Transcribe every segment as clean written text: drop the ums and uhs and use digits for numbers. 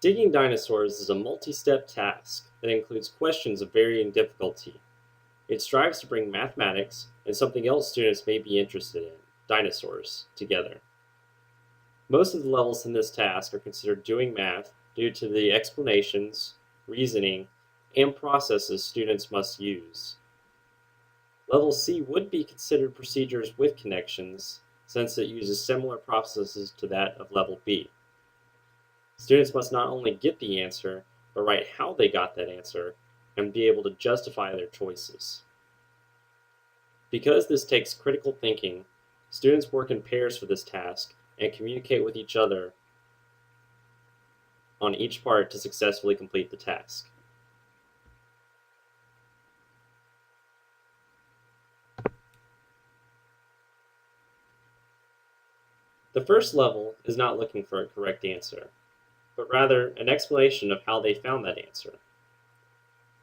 Digging dinosaurs is a multi-step task that includes questions of varying difficulty. It strives to bring mathematics and something else students may be interested in, dinosaurs, together. Most of the levels in this task are considered doing math due to the explanations, reasoning, and processes students must use. Level C would be considered procedures with connections, since it uses similar processes to that of Level B. Students must not only get the answer, but write how they got that answer and be able to justify their choices. Because this takes critical thinking, students work in pairs for this task and communicate with each other on each part to successfully complete the task. The first level is not looking for a correct answer, but rather an explanation of how they found that answer.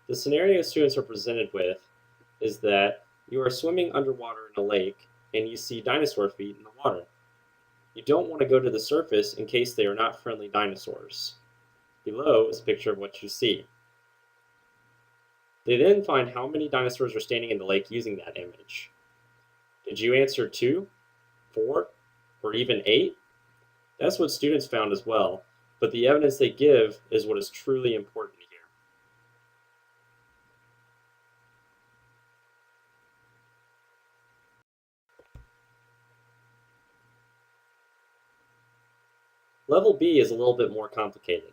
The scenario students are presented with is that you are swimming underwater in a lake and you see dinosaur feet in the water. You don't want to go to the surface in case they are not friendly dinosaurs. Below is a picture of what you see. They then find how many dinosaurs are standing in the lake using that image. Did you answer 2, 4, or even 8? That's what students found as well, but the evidence they give is what is truly important here. Level B is a little bit more complicated.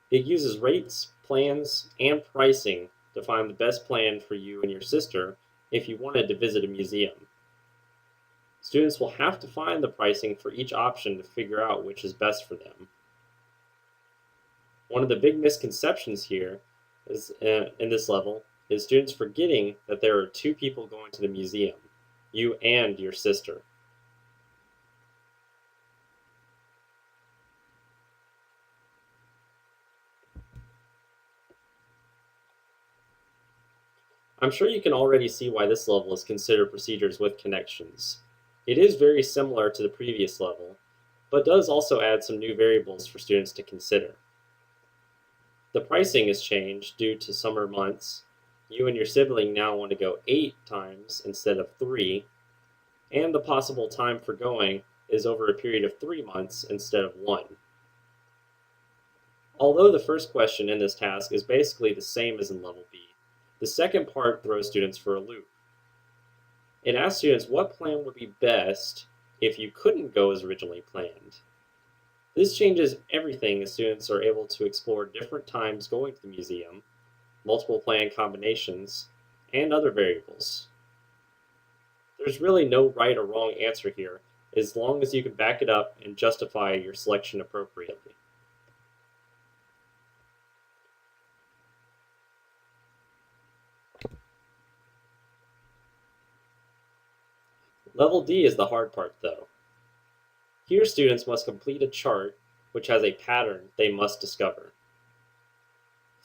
It uses rates, plans, and pricing to find the best plan for you and your sister if you wanted to visit a museum. Students will have to find the pricing for each option to figure out which is best for them. One of the big misconceptions here is in this level is students forgetting that there are 2 people going to the museum, you and your sister. I'm sure you can already see why this level is considered procedures with connections. It is very similar to the previous level, but does also add some new variables for students to consider. The pricing is changed due to summer months. You and your sibling now want to go 8 times instead of 3, and the possible time for going is over a period of 3 months instead of 1. Although the first question in this task is basically the same as in Level B, the second part throws students for a loop. It asks students what plan would be best if you couldn't go as originally planned. This changes everything as students are able to explore different times going to the museum, multiple plan combinations, and other variables. There's really no right or wrong answer here, as long as you can back it up and justify your selection appropriately. Level D is the hard part, though. Here students must complete a chart which has a pattern they must discover.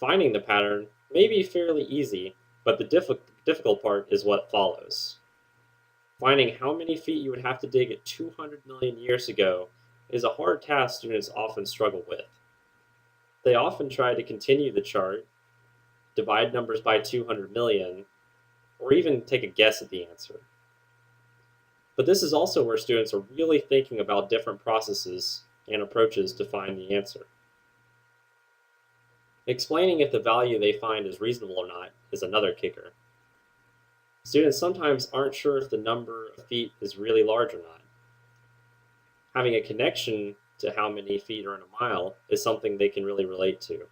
Finding the pattern may be fairly easy, but the difficult part is what follows. Finding how many feet you would have to dig at 200 million years ago is a hard task students often struggle with. They often try to continue the chart, divide numbers by 200 million, or even take a guess at the answer. But this is also where students are really thinking about different processes and approaches to find the answer. Explaining if the value they find is reasonable or not is another kicker. Students sometimes aren't sure if the number of feet is really large or not. Having a connection to how many feet are in a mile is something they can really relate to.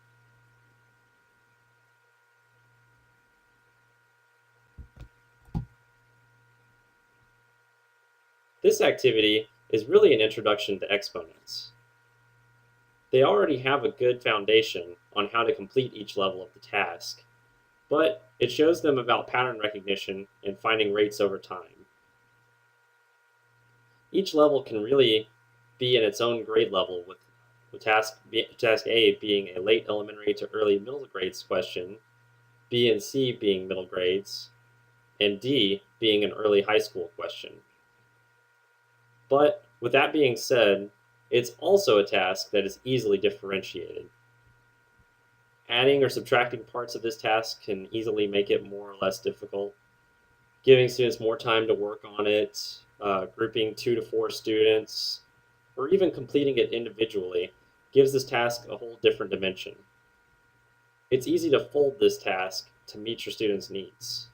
This activity is really an introduction to exponents. They already have a good foundation on how to complete each level of the task, but it shows them about pattern recognition and finding rates over time. Each level can really be in its own grade level, with task A being a late elementary to early middle grades question, B and C being middle grades, and D being an early high school question. But with that being said, It's also a task that is easily differentiated. Adding or subtracting parts of this task can easily make it more or less difficult. Giving students more time to work on it, grouping 2 to 4 students, or even completing it individually gives this task a whole different dimension. It's easy to fold this task to meet your students' needs.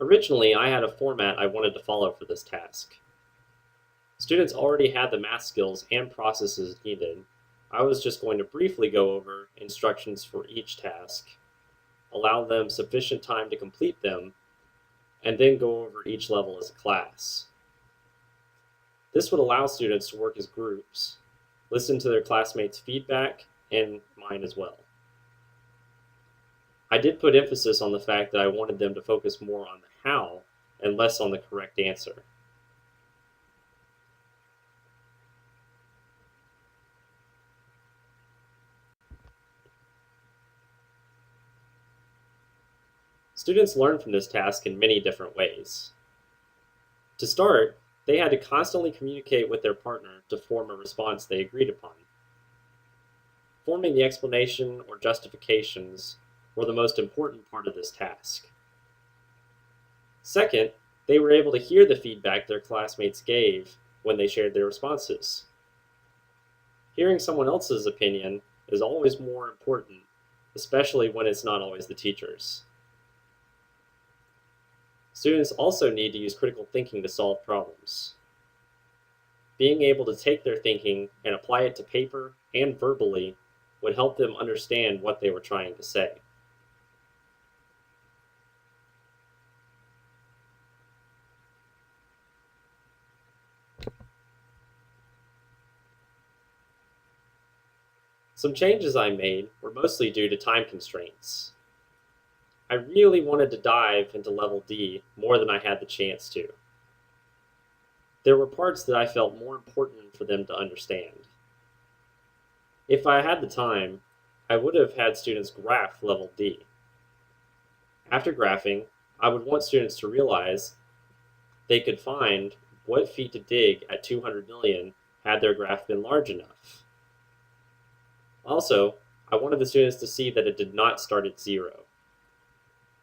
Originally, I had a format I wanted to follow for this task. Students already had the math skills and processes needed. I was just going to briefly go over instructions for each task, allow them sufficient time to complete them, and then go over each level as a class. This would allow students to work as groups, listen to their classmates' feedback, and mine as well. I did put emphasis on the fact that I wanted them to focus more on the how and less on the correct answer. Students learn from this task in many different ways. To start, they had to constantly communicate with their partner to form a response they agreed upon. Forming the explanation or justifications were the most important part of this task. Second, they were able to hear the feedback their classmates gave when they shared their responses. Hearing someone else's opinion is always more important, especially when it's not always the teacher's. Students also need to use critical thinking to solve problems. Being able to take their thinking and apply it to paper and verbally would help them understand what they were trying to say. Some changes I made were mostly due to time constraints. I really wanted to dive into level D more than I had the chance to. There were parts that I felt more important for them to understand. If I had the time, I would have had students graph level D. After graphing, I would want students to realize they could find what feet to dig at 200 million had their graph been large enough. Also, I wanted the students to see that it did not start at 0.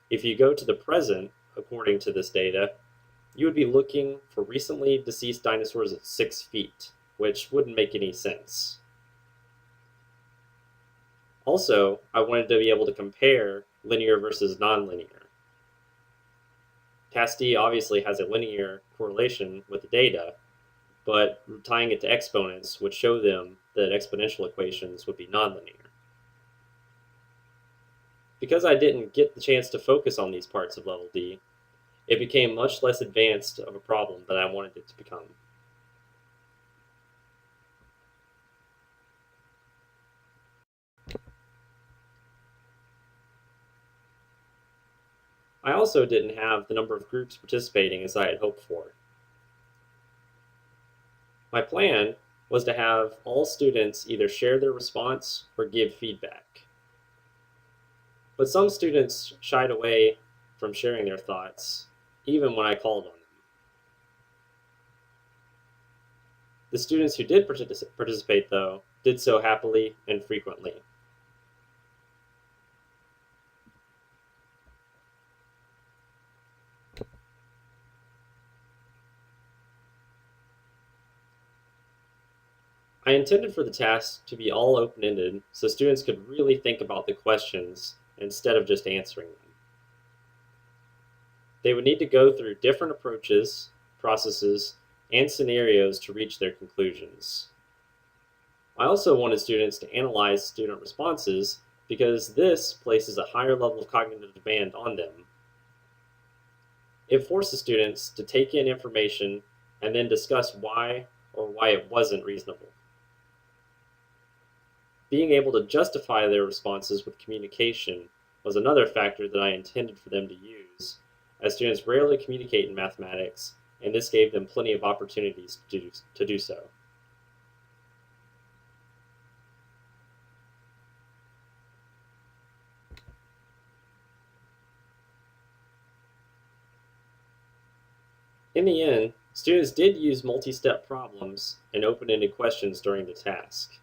If you go to the present, according to this data, you would be looking for recently deceased dinosaurs at 6 feet, which wouldn't make any sense. Also, I wanted to be able to compare linear versus nonlinear. Task D obviously has a linear correlation with the data, but tying it to exponents would show them that exponential equations would be nonlinear. Because I didn't get the chance to focus on these parts of level D, it became much less advanced of a problem than I wanted it to become. I also didn't have the number of groups participating as I had hoped for. My plan was to have all students either share their response or give feedback. But some students shied away from sharing their thoughts, even when I called on them. The students who did participate, though, did so happily and frequently. I intended for the task to be all open-ended so students could really think about the questions instead of just answering them. They would need to go through different approaches, processes, and scenarios to reach their conclusions. I also wanted students to analyze student responses because this places a higher level of cognitive demand on them. It forces students to take in information and then discuss why or why it wasn't reasonable. Being able to justify their responses with communication was another factor that I intended for them to use, as students rarely communicate in mathematics, and this gave them plenty of opportunities to do so. In the end, students did use multi-step problems and open-ended questions during the task.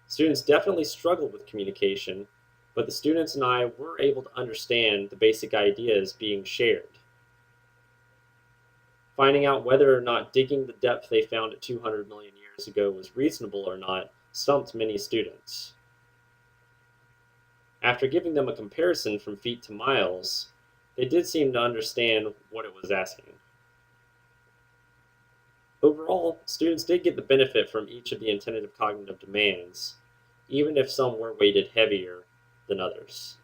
Students definitely struggled with communication, but the students and I were able to understand the basic ideas being shared. Finding out whether or not digging the depth they found at 200 million years ago was reasonable or not stumped many students. After giving them a comparison from feet to miles, they did seem to understand what it was asking. Overall, students did get the benefit from each of the intensive cognitive demands, even if some were weighted heavier than others.